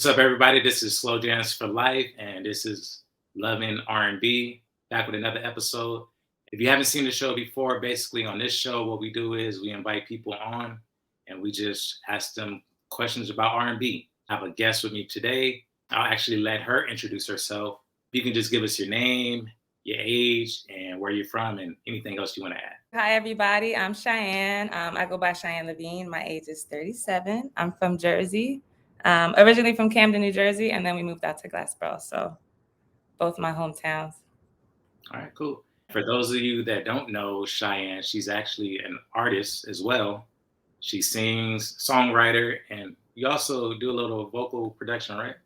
What's up, everybody? This is Slowjams4life, and this is Loving R&B, back with another episode. If you haven't seen the show before, basically on this show, what we do is we invite people on, and we just ask them questions about R&B. I have a guest with me today. I'll actually let her introduce herself. You can just give us your name, your age, and where you're from, and anything else you want to add. Hi, everybody. I'm Cheyenne. I go by Cheyenne Lavene. My age is 37. I'm from Jersey, originally from Camden, New Jersey, and then we moved out to Glassboro. So both my hometowns. All right, cool. For those of you that don't know Cheyenne, she's actually an artist as well. She sings, songwriter, and you also do a little vocal production, right?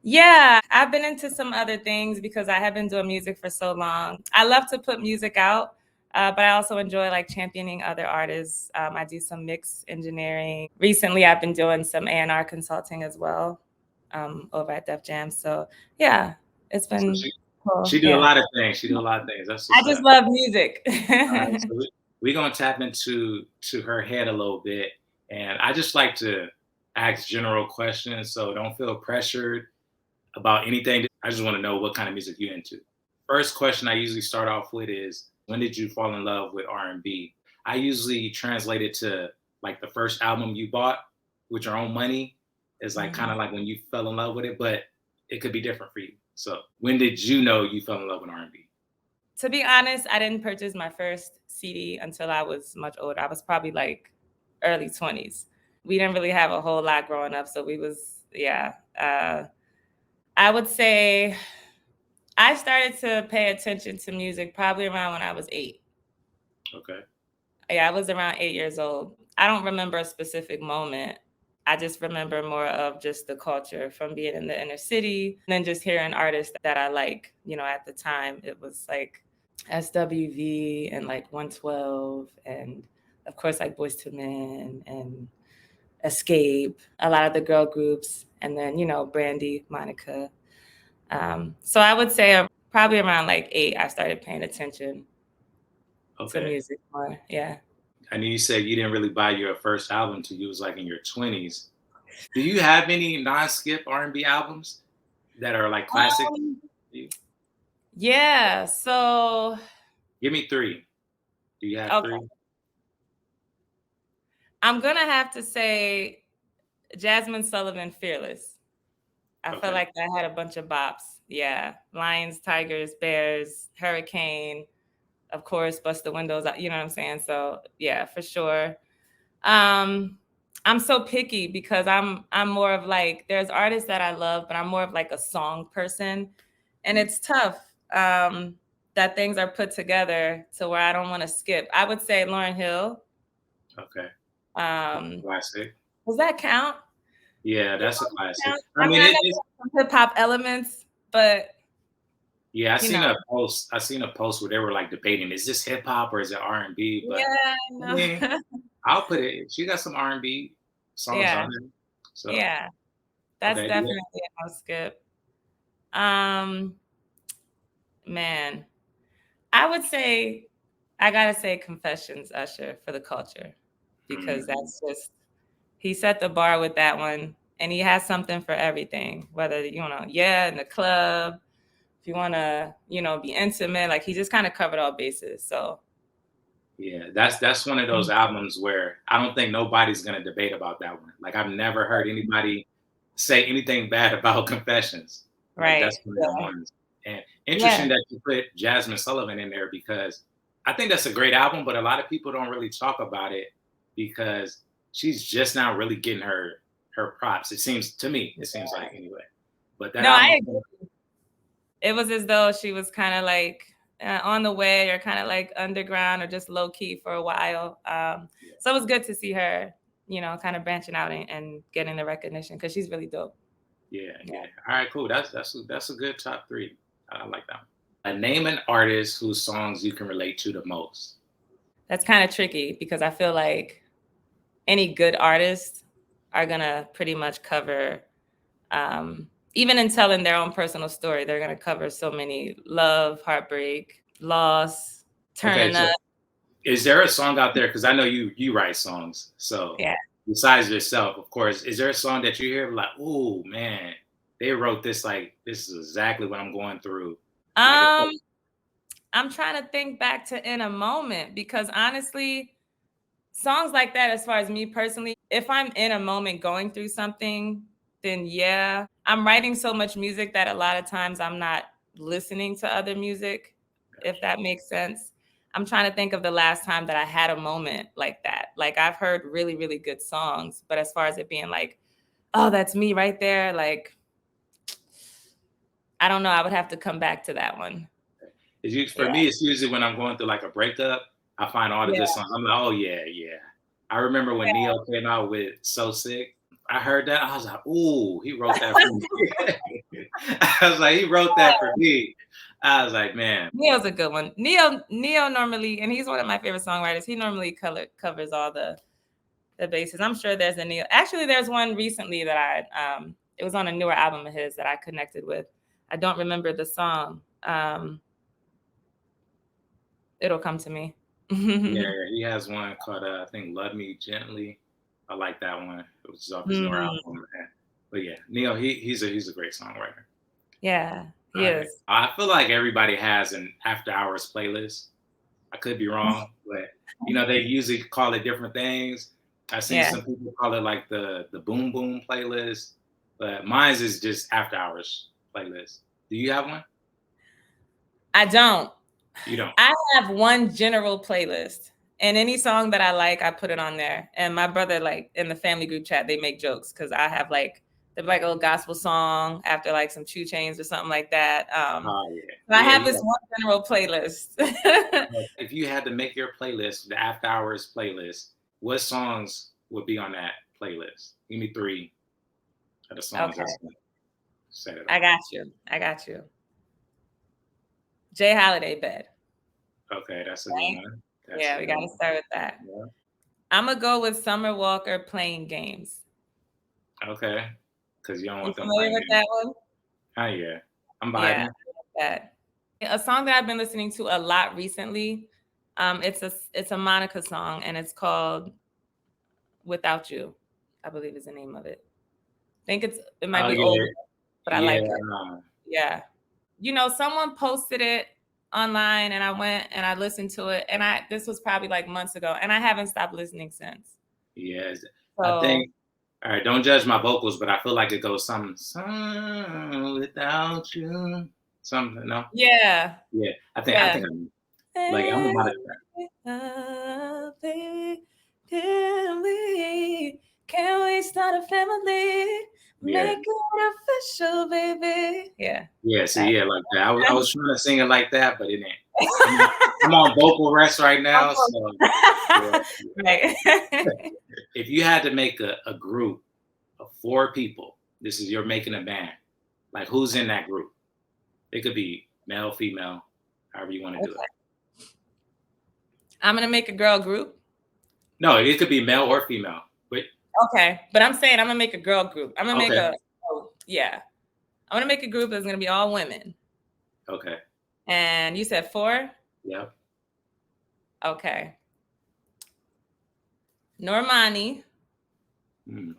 Yeah, I've been into some other things because I have been doing music for so long. I love to put music out, but I also enjoy like championing other artists. I do some mix engineering. Recently, I've been doing some A&R consulting as well over at Def Jam. So yeah, it's been cool. She do a lot of things. She do a lot of things. That's I just love music. All right, so we're gonna tap into her head a little bit, and I just like to ask general questions, so don't feel pressured about anything. I just want to know what kind of music you're into. First question I usually start off with is, when did you fall in love with R&B? I usually translate it to like the first album you bought with your own money. It's like kind of like when you fell in love with it, but it could be different for you. So when did you know you fell in love with R&B? To be honest, I didn't purchase my first CD until I was much older. I was probably like early 20s. We didn't really have a whole lot growing up. So I would say I started to pay attention to music probably around when I was 8. Okay. Yeah, I was around 8 years old. I don't remember a specific moment. I just remember more of just the culture from being in the inner city and then just hearing artists that I like. You know, at the time, it was like SWV and like 112 and of course like Boyz II Men and Escape, a lot of the girl groups, and then, you know, Brandy, Monica. So I would say probably around like 8, I started paying attention to music more. Yeah. I know you said you didn't really buy your first album until you was like in your 20s. Do you have any non-skip R&B albums that are like classic? Yeah. So give me 3. Do you have 3? I'm gonna have to say Jazmine Sullivan, Fearless. I felt like that had a bunch of bops. Yeah. Lions, Tigers, Bears, Hurricane, of course, Bust the Windows Out. You know what I'm saying? So yeah, for sure. I'm so picky because I'm more of like, there's artists that I love, but I'm more of like a song person. And it's tough that things are put together to where I don't want to skip. I would say Lauryn Hill. Okay. Classic. Does that count? Yeah, that's a classic. I mean, it's some hip hop elements, but yeah, I seen a post where they were like debating, is this hip hop or is it R&B? But yeah, I'll put it. She got some R&B songs on there. So yeah, that's definitely a no skip. Man, I would say I gotta say Confessions, Usher, for the culture, because that's just, he set the bar with that one, and he has something for everything. Whether you know, in the club, if you want to, you know, be intimate, like he just kind of covered all bases. So yeah, that's one of those albums where I don't think nobody's gonna debate about that one. Like I've never heard anybody say anything bad about Confessions. Right. Like, that's one of the ones. And interesting that you put Jazmine Sullivan in there, because I think that's a great album, but a lot of people don't really talk about it because she's just now really getting her props. It seems to me, like, anyway. But that album, I agree. It was as though she was kind of like on the way, or kind of like underground, or just low key for a while. So it was good to see her, you know, kind of branching out and getting the recognition, because she's really dope. Yeah. All right, cool. That's a good top 3. I like that one. Name an artist whose songs you can relate to the most. That's kind of tricky because I feel like any good artists are gonna pretty much cover, even in telling their own personal story, they're gonna cover so many: love, heartbreak, loss, turning up. Is there a song out there? Because I know you write songs, so yeah. besides yourself, of course, is there a song that you hear like, oh man, they wrote this like this is exactly what I'm going through? Like, Um, I'm trying to think back to In a Moment because honestly, songs like that, as far as me personally, if I'm in a moment going through something, then yeah, I'm writing so much music that a lot of times I'm not listening to other music, if that makes sense. I'm trying to think of the last time that I had a moment like that. Like I've heard really, really good songs, but as far as it being like, oh, that's me right there, like, I don't know. I would have to come back to that one. for Yeah. me, it's usually when I'm going through like a breakup, I find all the good Yeah. songs. I'm like, oh yeah, yeah. I remember when Neo came out with "So Sick." I heard that. I was like, ooh, he wrote that for me. I was like, he wrote that for me. I was like, man. Neo's a good one. Neo normally, and he's one of my favorite songwriters. He normally covers all the bases. I'm sure there's a Neo. Actually, there's one recently that it was on a newer album of his that I connected with. I don't remember the song. It'll come to me. Yeah, he has one called I think "Love Me Gently." I like that one. It was off his newer Mm, album. But yeah, Neo, he's a great songwriter. yeah, All he right, is. I feel like everybody has an after hours playlist. I could be wrong, but they usually call it different things. I've seen Yeah, some people call it like the boom boom playlist, but mine's is just after hours playlist. Do you have one? I don't. You don't. I have one general playlist, and any song that I like, I put it on there. And my brother, like in the family group chat, they make jokes because I have like a little gospel song after like some 2 Chains or something like that. Oh yeah, So I have yeah. this one general playlist. If you had to make your playlist, the after hours playlist, what songs would be on that playlist? Give me 3 of the songs Okay, that's gonna set it I off. got you. I got you. Jay Holiday Bed. Okay, that's a good Right? one. That's Yeah, a we good got to one. start with that. Yeah. I'm gonna go with Summer Walker, Playing Games. Okay, because you don't You want them familiar playing with games. that one? Oh yeah, I'm Yeah, I vibing. like that. A song that I've been listening to a lot recently. It's a Monica song, and it's called "Without You." I believe is the name of it. I think it might Oh be yeah, old, but I yeah. like it. Yeah, someone posted it online, and I went and I listened to it, and this was probably like months ago, and I haven't stopped listening since. Yes. I So think. All right, don't judge my vocals, but I feel like it goes some without you. Something, no? yeah, Yeah. I yeah. think I'm like I'm about to. Baby, can we start a family? Yeah. Make it official, baby. Yeah. Yeah, see, That. yeah, like that. I was trying to sing it like that, but it ain't. I'm on vocal rest right now, so yeah. Right. If you had to make a group of 4 people, this is you're making a band. Like who's in that group? It could be male, female, however you want to do it. Okay. I'm gonna make a girl group. No, it could be male or female. But Okay, but I'm saying I'm gonna make a girl group. I'm gonna make okay, yeah. I'm gonna make a group that's gonna be all women. okay, And you said 4? yep, Okay. Normani,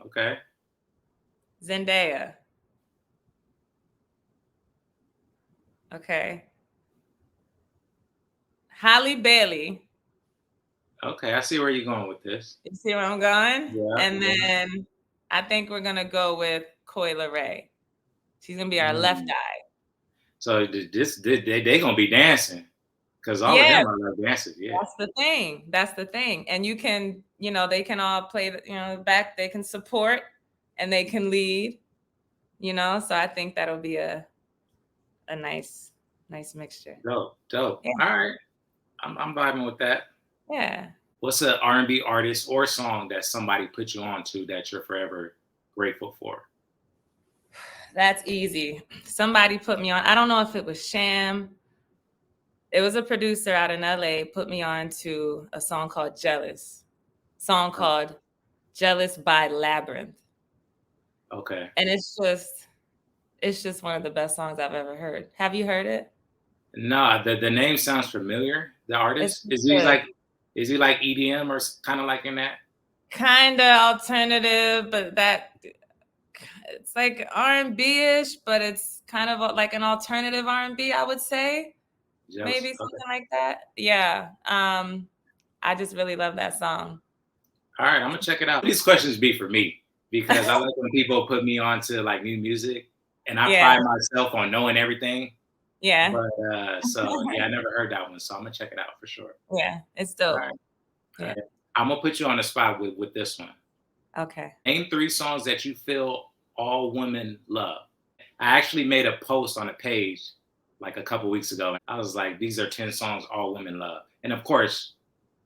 okay, Zendaya. Okay. Halle Bailey. okay. I see where you're going with this. You see where I'm going? Yeah, And yeah. then I think we're gonna go with Coi Leray. She's gonna be our left Mm. eye. So they gonna be dancing because all of Yeah, them are like dancers. Yeah. that's the thing. That's the thing. And you can, they can all play the, back. They can support and they can lead. So I think that'll be a nice mixture. Dope, dope. Yeah, All right, I'm vibing with that. yeah. What's an R&B artist or song that somebody put you on to that you're forever grateful for? That's easy. Somebody put me on. I don't know if it was Sham. It was a producer out in LA put me on to a song called Jealous. Song called Jealous by Labyrinth. Okay. And it's just one of the best songs I've ever heard. Have you heard it? No, the name sounds familiar. The It's artist good. is he like EDM or kind of like in that? kind of alternative, but it's like R&B-ish, but it's kind of like an alternative R&B, I would say. Jealous. Maybe Okay. something like that. Yeah. I just really love that song. All right, I'm gonna check it out. These questions be for me because I like when people put me on to like new music, and I Yeah. pride myself on knowing everything. Yeah. But so yeah, I never heard that one, so I'm gonna check it out for sure. Yeah. It's All dope. right, all Yeah. right. I'm gonna put you on the spot with this one. Okay. Name 3 songs that you feel all women love. I actually made a post on a page like a couple weeks ago. I was like, these are 10 songs all women love. And of course,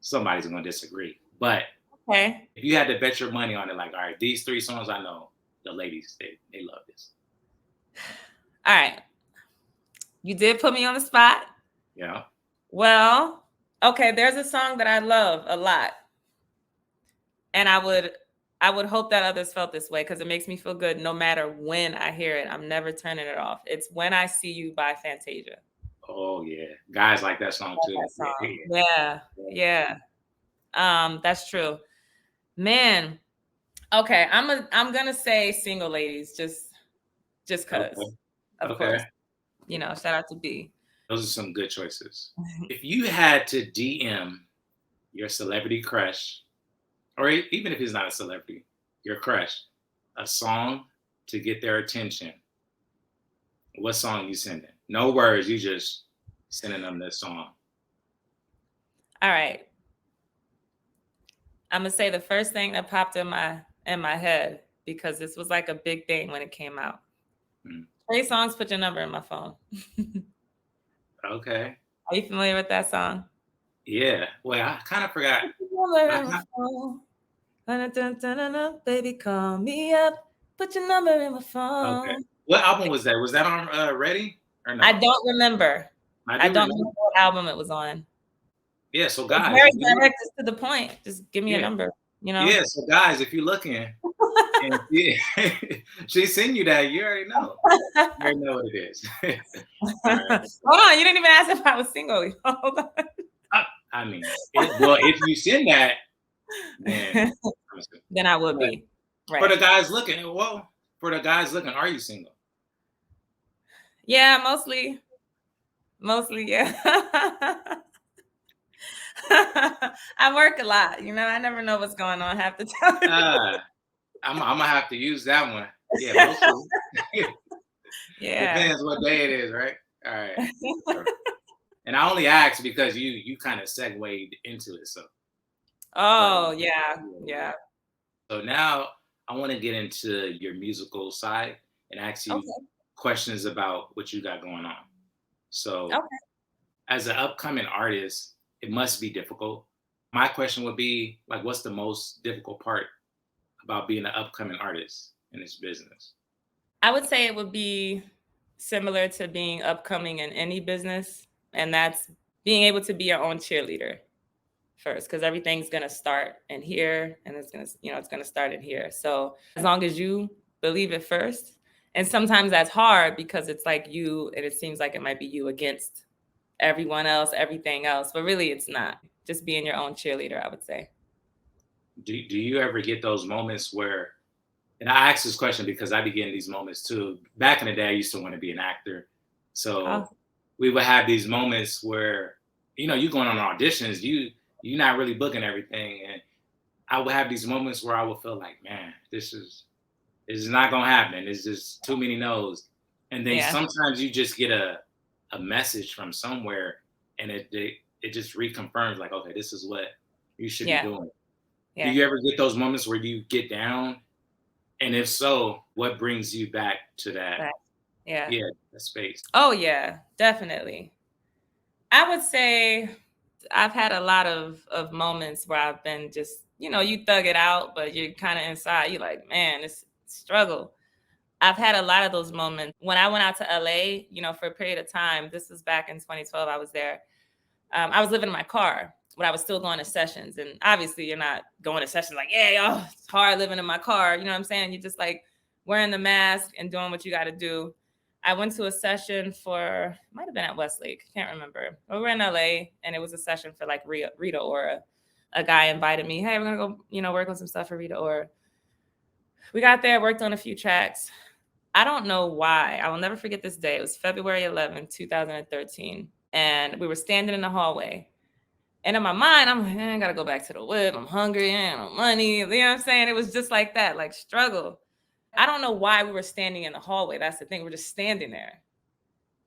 somebody's gonna disagree. But Okay. if you had to bet your money on it, like, all right, these 3 songs I know, the ladies, they love this. All right. You did put me on the spot. Yeah. Well, okay, there's a song that I love a lot. And I would hope that others felt this way because it makes me feel good no matter when I hear it. I'm never turning it off. It's When I See You by Fantasia. Oh yeah. Guys like that I song love too. that Yeah. song. Yeah. Yeah. That's true. Man, okay, I'm gonna say Single Ladies, just Okay. cause. Of Okay. course. You know, shout out to B. Those are some good choices. If you had to DM your celebrity crush, or even if he's not a celebrity, your crush, a song to get their attention, what song you sending? No words, you just sending them this song. All right. I'm gonna say the first thing that popped in my head because this was like a big thing when it came out. Mm. Trey Songz, Put Your Number in My Phone. Okay. Are you familiar with that song? Yeah. Well, I kind of forgot. Put your number I in my kind phone. Dun-dun-dun-dun-dun. Baby, call me up. Put your number in my okay. phone. What album was that? Was that on Ready or I no? don't remember. I I do don't remember. remember what album it was on. Yeah. So It's guys, very if you look, direct, it's to the point. Just give me a yeah, number, you know? yeah. So guys, if you're looking and yeah, she send you that, you already know. You already know what it is. All right. Hold on, you didn't even ask if I was single. Hold on. I mean, well, if you send that, then I'm assuming. Then I would But be. for Right. the guys looking, well, for the guys looking, are you single? Yeah, mostly. Mostly, yeah. I work a lot, you know. I never know what's going on half the time. Uh, I'm gonna have to use that one. Yeah, mostly. Yeah. Depends what day it is, right? All right. Sure. And I only asked because you kind of segued into it. So, but Oh, yeah. yeah. Yeah. So now I want to get into your musical side and ask you Okay. questions about what you got going on. So, Okay. as an upcoming artist, it must be difficult. My question would be like, what's the most difficult part about being an upcoming artist in this business? I would say it would be similar to being upcoming in any business, and that's being able to be your own cheerleader first, because everything's gonna start in here, and it's gonna start in here. So as long as you believe it first, and sometimes that's hard because it's like you, and it seems like it might be you against everyone else, everything else, but really it's not. Just being your own cheerleader, I would say. Do you ever get those moments where, and I ask this question because I be getting these moments too. Back in the day, I used to want to be an actor. So Oh, we would have these moments where, you going on auditions, you're not really booking everything. And I would have these moments where I would feel like, man, this is not gonna happen. It's just too many no's. And then yeah, sometimes you just get a message from somewhere and it just reconfirms like, okay, this is what you should be yeah, doing. Do yeah, you ever get those moments where you get down? And if so, what brings you back to that, right, yeah. yeah, that space? Oh yeah, definitely. I would say I've had a lot of moments where I've been just, you thug it out, but you're kind of inside. You're like, man, it's struggle. I've had a lot of those moments. When I went out to LA, for a period of time, this was back in 2012, I was there. I was living in my car, but I was still going to sessions. And obviously, you're not going to sessions like, yeah, yo, it's hard living in my car. You know what I'm saying? You're just like wearing the mask and doing what you got to do. I went to a session might have been at Westlake, can't remember. But we were in LA, and it was a session for like Rita Ora. a guy invited me, hey, we're gonna go, work on some stuff for Rita Ora. We got there, worked on a few tracks. I don't know why. I will never forget this day. It was February 11th, 2013. And we were standing in the hallway. And in my mind, I'm like, I gotta go back to the whip. I'm hungry, I ain't no money. You know what I'm saying? It was just like that, like struggle. I don't know why we were standing in the hallway. That's the thing. We're just standing there.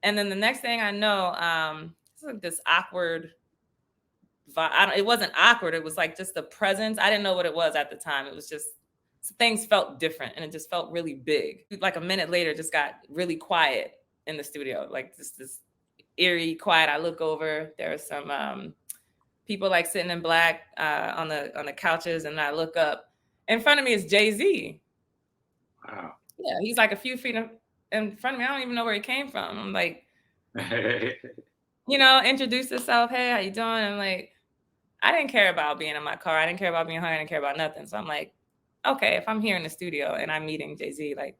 And then the next thing I know, it's like this awkward vibe. It wasn't awkward. It was like just the presence. I didn't know what it was at the time. It was just things felt different, and it just felt really big. Like a minute later, just got really quiet in the studio, like this eerie quiet. I look over, there are some people like sitting in black on the couches, and I look up. In front of me is Jay-Z. Wow. Yeah, he's like a few feet in front of me. I don't even know where he came from. I'm like, introduce yourself. Hey, how you doing? I'm like, I didn't care about being in my car. I didn't care about being hungry. I didn't care about nothing. So I'm like, okay, if I'm here in the studio and I'm meeting Jay-Z, like,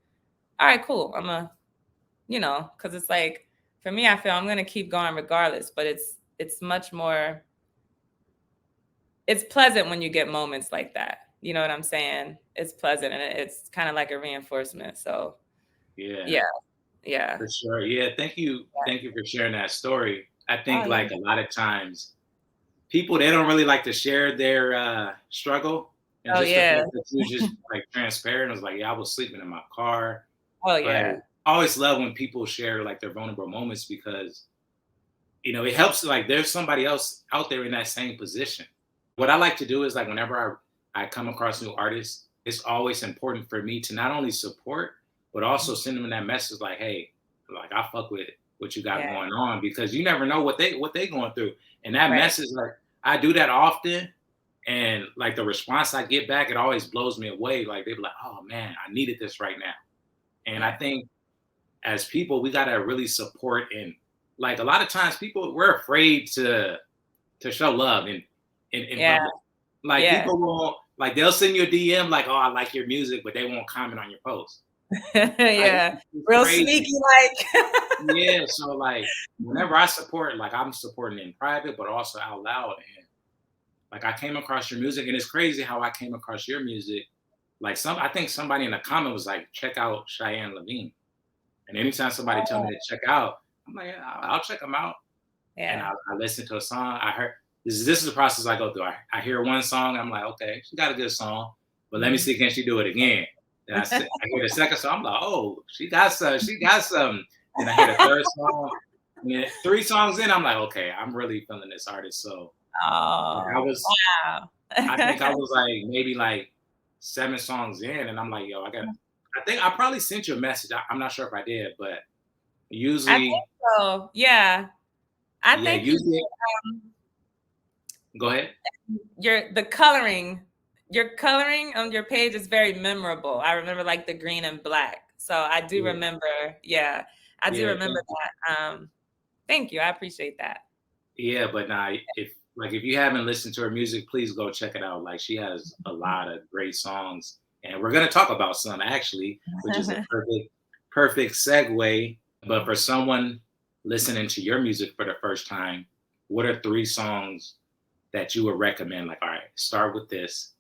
all right, cool. Because it's like, for me, I feel I'm going to keep going regardless, but it's much more, it's pleasant when you get moments like that. You know what I'm saying? It's pleasant, and it's kind of like a reinforcement. So yeah. For sure. Yeah. Thank you. Thank you for sharing that story. I think like a lot of times people, they don't really like to share their struggle. And just the fact that you just like transparent, it was like, yeah, I was sleeping in my car. But I always love when people share like their vulnerable moments, because it helps, like there's somebody else out there in that same position. What I like to do is like whenever I come across new artists, it's always important for me to not only support, but also send them that message like, hey, like I fuck with what you got going on, because you never know what they going through. And that message, like I do that often. And like the response I get back, it always blows me away. Like they be like, oh man, I needed this right now. And I think as people, we gotta really support. And like a lot of times people, we're afraid to show love in public. Like people won't, like they'll send you a DM like, oh, I like your music, but they won't comment on your post. Real crazy. Sneaky like. So like whenever I support, like I'm supporting in private, but also out loud. And like I came across your music, and it's crazy how I came across your music. Like I think somebody in the comment was like, check out Cheyenne Lavene. And anytime somebody tell me to check out, I'm like, yeah, I'll check them out. And I listen to a song. I heard this is the process I go through. I hear one song, I'm like, okay, she got a good song, but let me see, can she do it again? Then I hear the second song, I'm like, oh, she got some. Then I hear the third song. And then 3 songs in, I'm like, okay, I'm really feeling this artist. So I think I was like maybe like 7 songs in, and I'm like, yo, I think I probably sent you a message. I'm not sure if I did, but usually. I think so. Yeah. I think usually. Go ahead. Your coloring on your page is very memorable. I remember like the green and black. So I do remember. Yeah, I do remember that. Thank you. I appreciate that. Yeah, but now if you haven't listened to her music, please go check it out. Like she has a lot of great songs, and we're gonna talk about some actually, which is a perfect segue. But for someone listening to your music for the first time, what are 3 songs that you would recommend? Like, all right, start with this,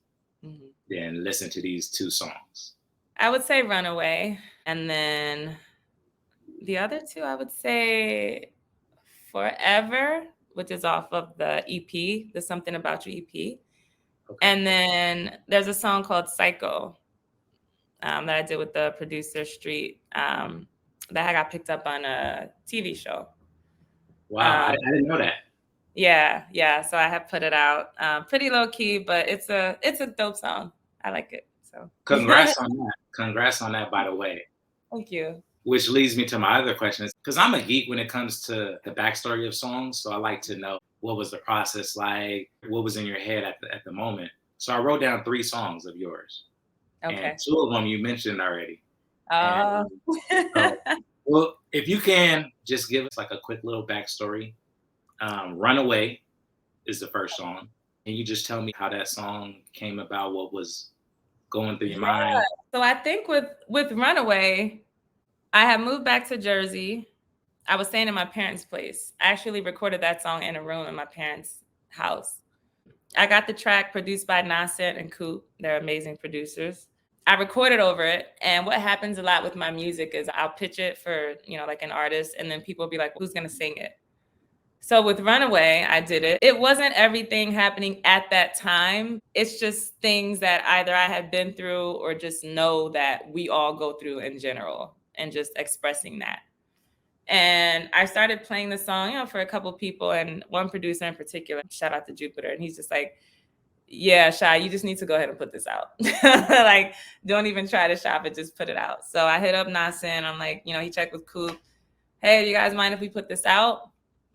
then listen to these 2 songs. I would say Runaway. And then the other 2, I would say Forever, which is off of the EP, the Something About You EP. Okay. And then there's a song called Psycho that I did with the producer Street that I got picked up on a TV show. Wow, I didn't know that. Yeah. So I have put it out. Pretty low key, but it's a dope song. I like it. So congrats on that. Congrats on that, by the way. Thank you. Which leads me to my other questions, because I'm a geek when it comes to the backstory of songs. So I like to know, what was the process like? What was in your head at the moment? So I wrote down 3 songs of yours. Okay. And 2 of them you mentioned already. Well, if you can just give us like a quick little backstory. Runaway is the first song. Can you just tell me how that song came about? What was going through your mind? So I think with Runaway, I had moved back to Jersey. I was staying in my parents' place. I actually recorded that song in a room in my parents' house. I got the track produced by Nascent and Coop. They're amazing producers. I recorded over it. And what happens a lot with my music is I'll pitch it for, like an artist, and then people will be like, who's going to sing it? So with Runaway, I did it. It wasn't everything happening at that time. It's just things that either I had been through or just know that we all go through in general, and just expressing that. And I started playing the song, for a couple people, and one producer in particular, shout out to Jupiter. And he's just like, yeah, Shy, you just need to go ahead and put this out. Like, don't even try to shop it, just put it out. So I hit up Nasa, and I'm like, he checked with Coop. Hey, do you guys mind if we put this out?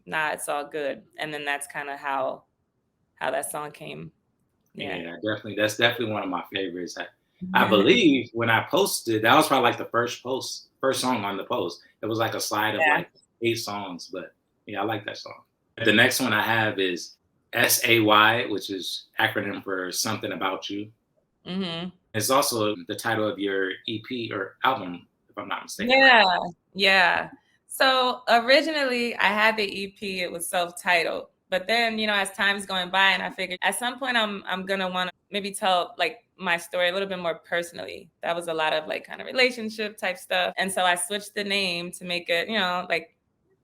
Nah, it's all good. And then that's kind of how that song came. Yeah, definitely. That's definitely one of my favorites. I believe when I posted, that was probably like the first song on the post. It was like a slide of like 8 songs, but yeah, I like that song. The next one I have is SAY, which is acronym for Something About You. Mm-hmm. It's also the title of your EP or album, if I'm not mistaken. Yeah. So originally I had the EP, it was self-titled. But then, as time's going by, and I figured at some point I'm gonna want to maybe tell like my story a little bit more personally. That was a lot of like kind of relationship type stuff. And so I switched the name to make it, like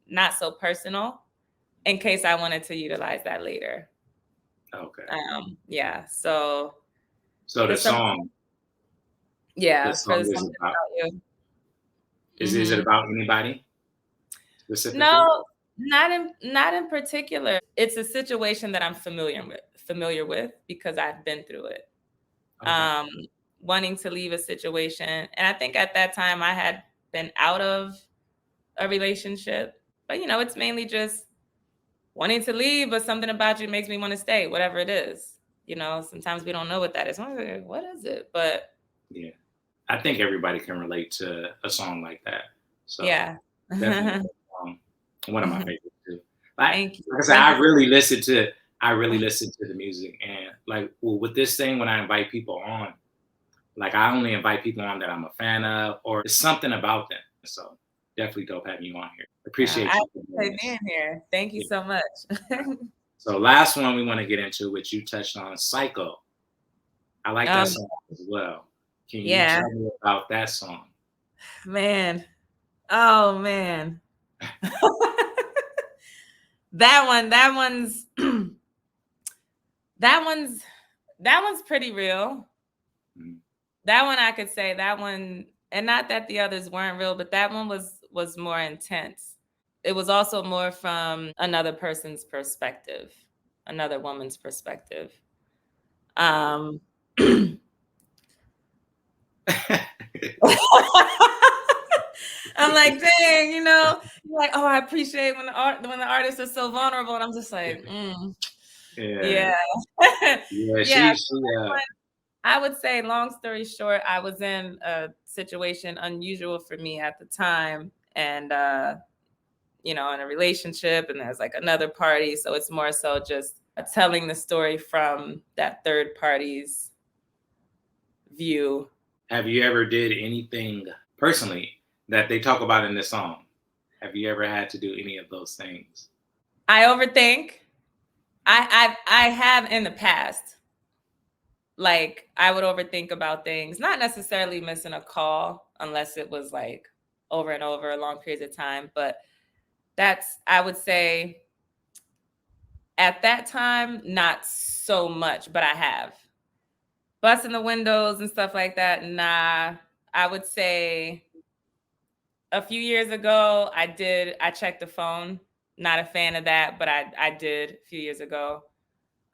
not so personal, in case I wanted to utilize that later. Okay. Yeah. So the song. Yeah. The song is about you. Is it about anybody specifically? No, not in particular. It's a situation that I'm familiar with because I've been through it. Okay. Wanting to leave a situation. And I think at that time I had been out of a relationship, but it's mainly just wanting to leave, but something about you makes me want to stay, whatever it is. Sometimes we don't know what that is. What is it? But yeah, I think everybody can relate to a song like that. So yeah, definitely one of my favorites too. Thank you. Like I said, I really listen to the music, and like with this thing, when I invite people on, like I only invite people on that I'm a fan of, or it's something about them. So definitely dope having you on here. Appreciate you being here. Thank you so much. So last one we want to get into, which you touched on, Psycho. I like that song as well. Can you tell me about that song? Man. Oh man. that one's pretty real. Mm-hmm. That one I could say, that one, and not that the others weren't real, but that one was more intense. It was also more from another person's perspective, another woman's perspective. I'm like, dang, you're like, oh, I appreciate when the artists are so vulnerable, and I'm just like, yeah. I would say, long story short, I was in a situation unusual for me at the time, and in a relationship, and there's like another party, so it's more so just telling the story from that third party's view. Have you ever did anything personally that they talk about in this song? Have you ever had to do any of those things? I overthink. I have in the past. Like, I would overthink about things, not necessarily missing a call unless it was like over and over long periods of time. But that's, I would say, at that time, not so much, but I have. Busting the windows and stuff like that, nah. I would say a few years ago, I checked the phone. Not a fan of that, but I did a few years ago.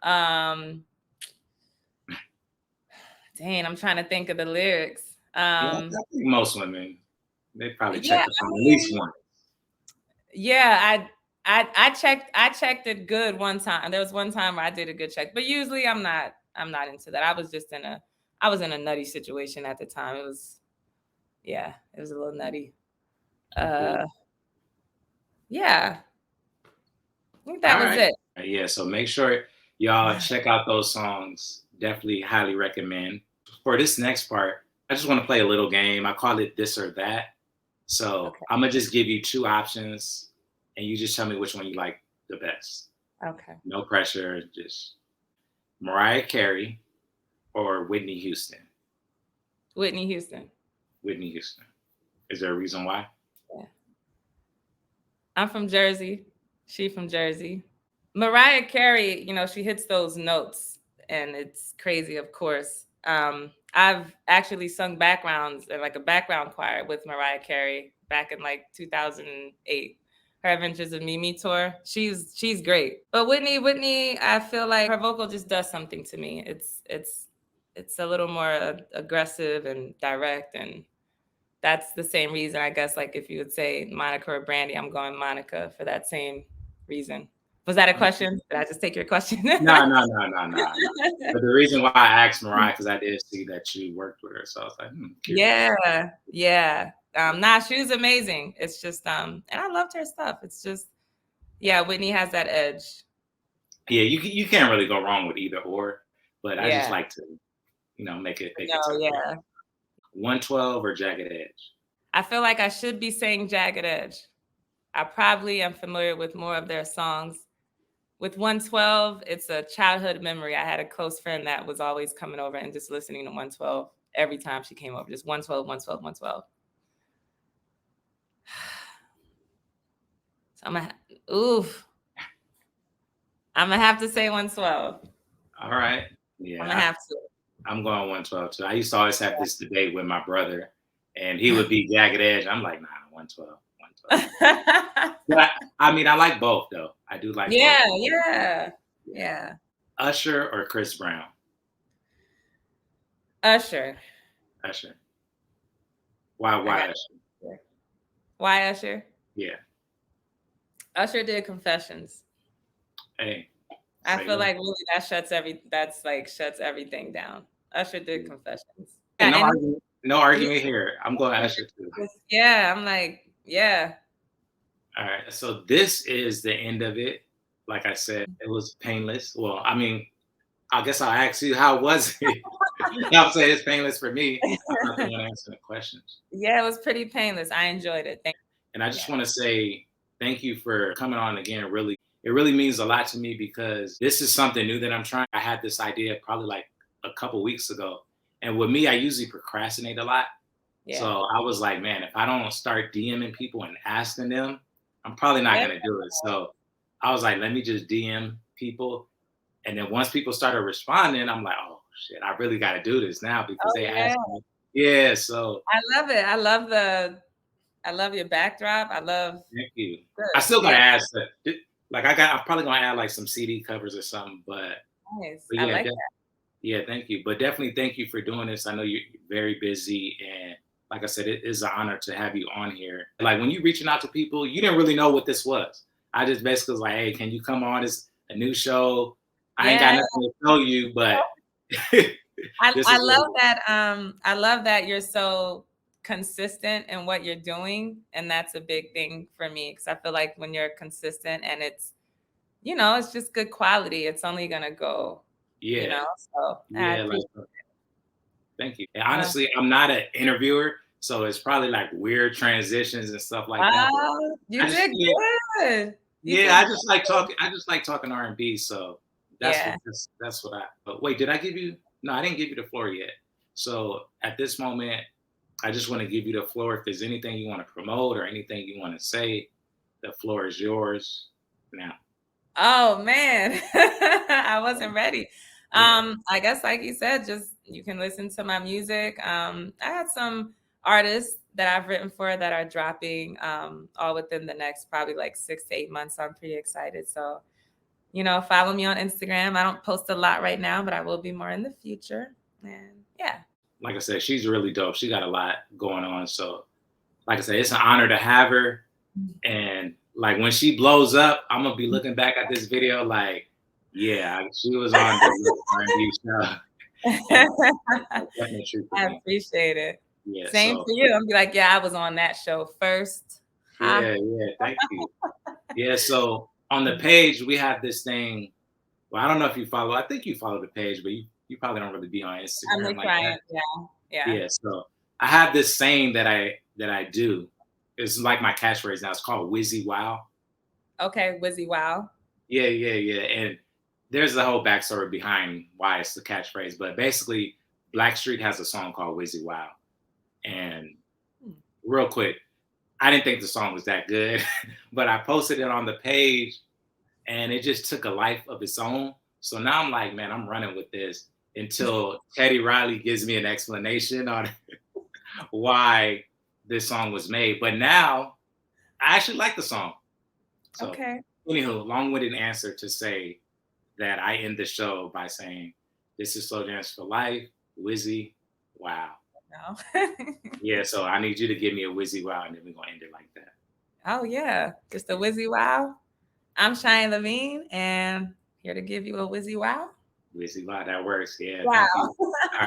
Dang, I'm trying to think of the lyrics. I think most women, they probably check the phone at least once. Yeah, I checked it good one time. There was one time where I did a good check, but usually I'm not into that. I was in a nutty situation at the time. It was a little nutty. Yeah. I think that was it. Yeah, so make sure y'all check out those songs. Definitely highly recommend. For this next part, I just want to play a little game. I call it This or That. So I'm going to just give you 2 options, and you just tell me which one you like the best. Okay. No pressure, just Mariah Carey or Whitney Houston? Whitney Houston. Whitney Houston. Is there a reason why? Yeah. I'm from Jersey. She from Jersey. Mariah Carey, you know, she hits those notes and it's crazy, of course. I've actually sung backgrounds and like a background choir with Mariah Carey back in like 2008. Her Adventures of Mimi tour. She's great. But Whitney, I feel like her vocal just does something to me. It's a little more aggressive and direct, and that's the same reason, I guess, like if you would say Monica or Brandy, I'm going Monica for that same reason. Was that a question? Did I just take your question? No. But the reason why I asked Mariah, because I did see that you worked with her. So I was like, curious. Yeah. Nah, she was amazing. It's just, and I loved her stuff. It's just, yeah, Whitney has that edge. Yeah, you can't really go wrong with either or, but I just like to, make it No, yeah. 112 or Jagged Edge? I feel like I should be saying Jagged Edge. I probably am familiar with more of their songs. With 112, it's a childhood memory. I had a close friend that was always coming over and just listening to 112 every time she came over. Just 112, 112, 112. So I'm gonna have to say 112. All right. Yeah. I'm gonna have to. I'm going 112 too. I used to always have this debate with my brother, and he would be Jagged Edge. I'm like, nah, 112. But I like both though. I do like both. Yeah. Usher or Chris Brown? Usher. Why Usher? Why Usher? Yeah. Usher did Confessions. Hey. I feel like really that shuts everything down. Usher did Confessions. No argument here. I'm going Usher too. Yeah, I'm like, yeah. All right. So this is the end of it. Like I said, it was painless. Well, I guess I'll ask you, how was it? I'll say it's painless for me. I'm not the one answering the questions. Yeah, it was pretty painless. I enjoyed it. And I just want to say thank you for coming on again. It really means a lot to me because this is something new that I'm trying. I had this idea probably like a couple weeks ago. And with me, I usually procrastinate a lot. Yeah. So I was like, man, if I don't start DMing people and asking them, I'm probably not going to do it. So I was like, let me just DM people. And then once people started responding, I'm like, oh shit, I really got to do this now because they asked me. Yeah. So I love it. I love your backdrop. Thank you. I still got to ask that. Like I'm probably going to add like some CD covers or something, but. Nice. But yeah, I like that. Yeah, thank you. But definitely thank you for doing this. I know you're very busy, and like I said, it is an honor to have you on here. Like when you reaching out to people, you didn't really know what this was. I just basically was like, hey, can you come on? It's a new show. I ain't got nothing to tell you, but I love that. I love that you're so consistent in what you're doing, and that's a big thing for me because I feel like when you're consistent and it's, it's just good quality, it's only gonna go. Yeah. So yeah. Thank you. And honestly, I'm not an interviewer, so it's probably like weird transitions and stuff like that. You did good. I just like talking. I just like talking R&B. So that's what I. But wait, did I give you? No, I didn't give you the floor yet. So at this moment, I just want to give you the floor. If there's anything you want to promote or anything you want to say, the floor is yours now. Oh man, I wasn't ready. I guess like you said, just you can listen to my music. I had some artists that I've written for that are dropping all within the next probably like 6 to 8 months. So I'm pretty excited. So, follow me on Instagram. I don't post a lot right now, but I will be more in the future. And yeah. Like I said, she's really dope. She got a lot going on. So like I said, it's an honor to have her. And like when she blows up, I'm gonna be looking back at this video like, yeah, she was on the R&B show. I appreciate it. Yeah, Same for you. I'm be like, yeah, I was on that show first. Yeah, thank you. Yeah, so on the page we have this thing. Well, I don't know if you follow. I think you follow the page, but you probably don't really be on Instagram. I'm trying. Yeah. Yeah. So I have this saying that I do. It's like my catchphrase now. It's called Wizzy Wow. Okay, Wizzy Wow. Yeah. And there's a whole backstory behind why it's the catchphrase, but basically, Blackstreet has a song called Wizzy Wow. And Hmm. real quick, I didn't think the song was that good, but I posted it on the page and it just took a life of its own. So now I'm like, man, I'm running with this until Teddy Riley gives me an explanation on why this song was made. But now I actually like the song. So, Okay. anywho, long-winded answer to say that I end the show by saying, "This is Slow Dance for Life, Wizzy, wow." No. Yeah, so I need you to give me a Wizzy wow, and then we're gonna end it like that. Oh yeah, just a whizzy wow. I'm Cheyenne Lavene, and here to give you a whizzy wow. Wizzy wow, that works. Yeah, Wow. thank you. All